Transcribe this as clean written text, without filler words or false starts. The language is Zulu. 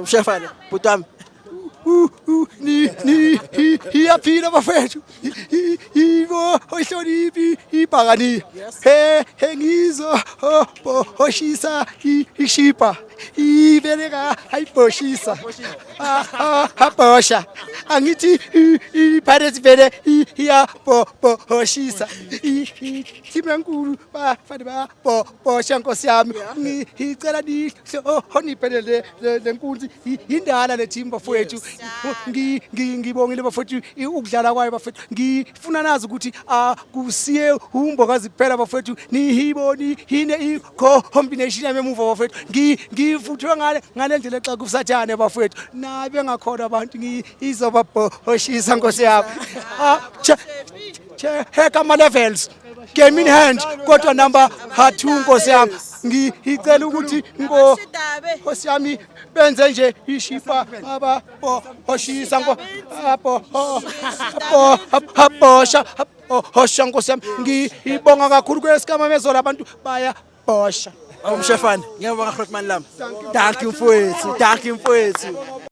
Mshefane, bhuti wami. Iyaphila bafethu ibo ohloniphi ibhakani he ngizo oshisa ishipa ibeleka ayiboshisa habosha angithi ipirates vele iyaboshisa thina nkulu bafana babosha nkosi yami ngicela nihloniphe lenkunzi indala le team bafethu ngibongile bafethu ukudlala kwayo bafethu ngifuna nazi ukuthi kusiye umbokazi kuphela bafethu nihiboni hine i-combination yami emuva bafethu ngivuthwe ngale ndlela xa kusathane bafethu nabe ngakhona abantu ngizobaboshisa nkosi yami check ama levels game in hand kodwa number 2 nkosi yami ngicela ukuthi nkosi yami benze nje ishipa ababoshisa abosha hosha nkosi yami ngibonga kakhulu kwesikamamezolo abantu bayabosha. Mshefane, ngiyabonga Grootman lami. Dankie mfowethu, dankie mfowethu.